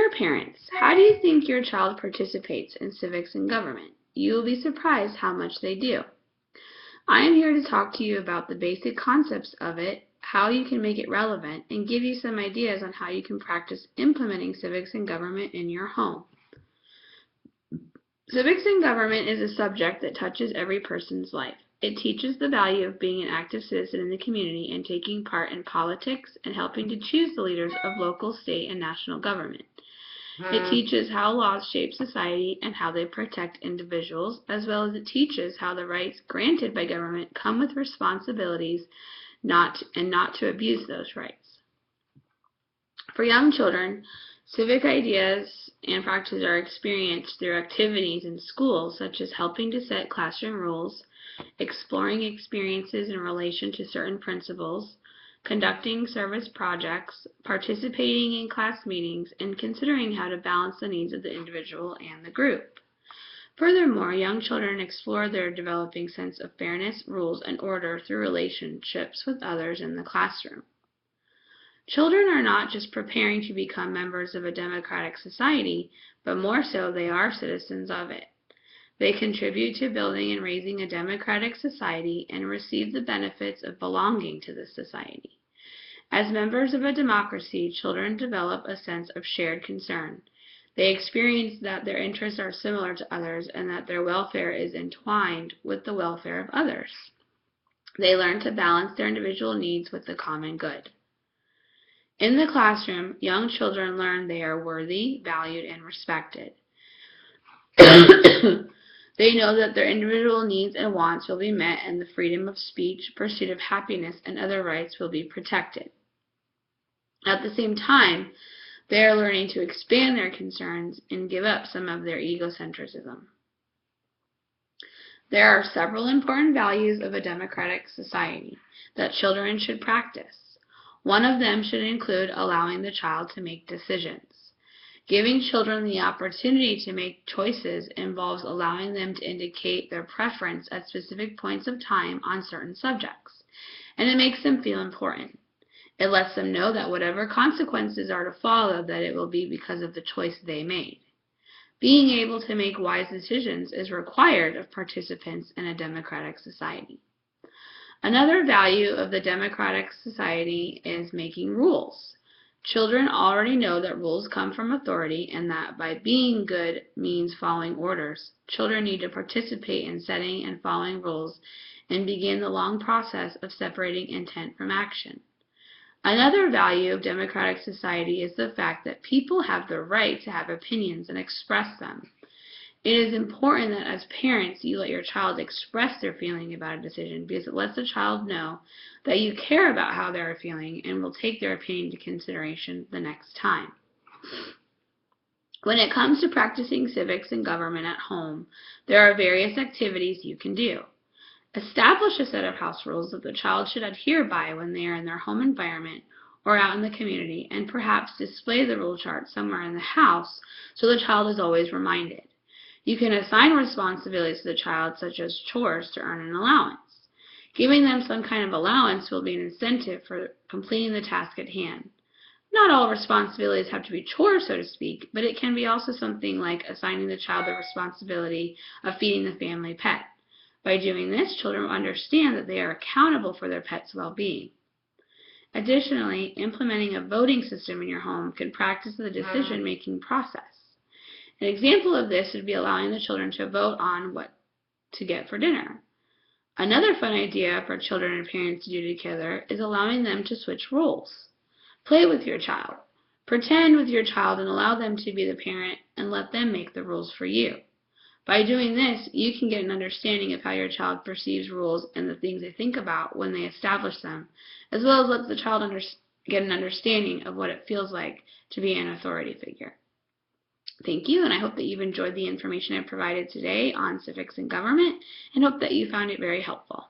Dear parents, how do you think your child participates in civics and government? You will be surprised how much they do. I am here to talk to you about the basic concepts of it, how you can make it relevant, and give you some ideas on how you can practice implementing civics and government in your home. Civics and government is a subject that touches every person's life. It teaches the value of being an active citizen in the community and taking part in politics and helping to choose the leaders of local, state, and national government. It teaches how laws shape society and how they protect individuals, as well as it teaches how the rights granted by government come with responsibilities not to abuse those rights. For young children, civic ideas and practices are experienced through activities in schools, such as helping to set classroom rules, exploring experiences in relation to certain principles, conducting service projects, participating in class meetings, and considering how to balance the needs of the individual and the group. Furthermore, young children explore their developing sense of fairness, rules, and order through relationships with others in the classroom. Children are not just preparing to become members of a democratic society, but more so they are citizens of it. They contribute to building and raising a democratic society and receive the benefits of belonging to this society. As members of a democracy, children develop a sense of shared concern. They experience that their interests are similar to others and that their welfare is entwined with the welfare of others. They learn to balance their individual needs with the common good. In the classroom, young children learn they are worthy, valued, and respected. They know that their individual needs and wants will be met and the freedom of speech, pursuit of happiness, and other rights will be protected. At the same time, they are learning to expand their concerns and give up some of their egocentrism. There are several important values of a democratic society that children should practice. One of them should include allowing the child to make decisions. Giving children the opportunity to make choices involves allowing them to indicate their preference at specific points of time on certain subjects, and it makes them feel important. It lets them know that whatever consequences are to follow, that it will be because of the choice they made. Being able to make wise decisions is required of participants in a democratic society. Another value of the democratic society is making rules. Children already know that rules come from authority and that by being good means following orders. Children need to participate in setting and following rules and begin the long process of separating intent from action. Another value of democratic society is the fact that people have the right to have opinions and express them. It is important that as parents you let your child express their feeling about a decision because it lets the child know that you care about how they are feeling and will take their opinion into consideration the next time. When it comes to practicing civics and government at home, there are various activities you can do. Establish a set of house rules that the child should adhere by when they are in their home environment or out in the community, and perhaps display the rule chart somewhere in the house so the child is always reminded. You can assign responsibilities to the child, such as chores, to earn an allowance. Giving them some kind of allowance will be an incentive for completing the task at hand. Not all responsibilities have to be chores, so to speak, but it can be also something like assigning the child the responsibility of feeding the family pet. By doing this, children will understand that they are accountable for their pet's well-being. Additionally, implementing a voting system in your home can practice the decision-making process. An example of this would be allowing the children to vote on what to get for dinner. Another fun idea for children and parents to do together is allowing them to switch roles. Play with your child. Pretend with your child and allow them to be the parent and let them make the rules for you. By doing this, you can get an understanding of how your child perceives rules and the things they think about when they establish them, as well as let the child get an understanding of what it feels like to be an authority figure. Thank you, and I hope that you've enjoyed the information I provided today on civics and government, and hope that you found it very helpful.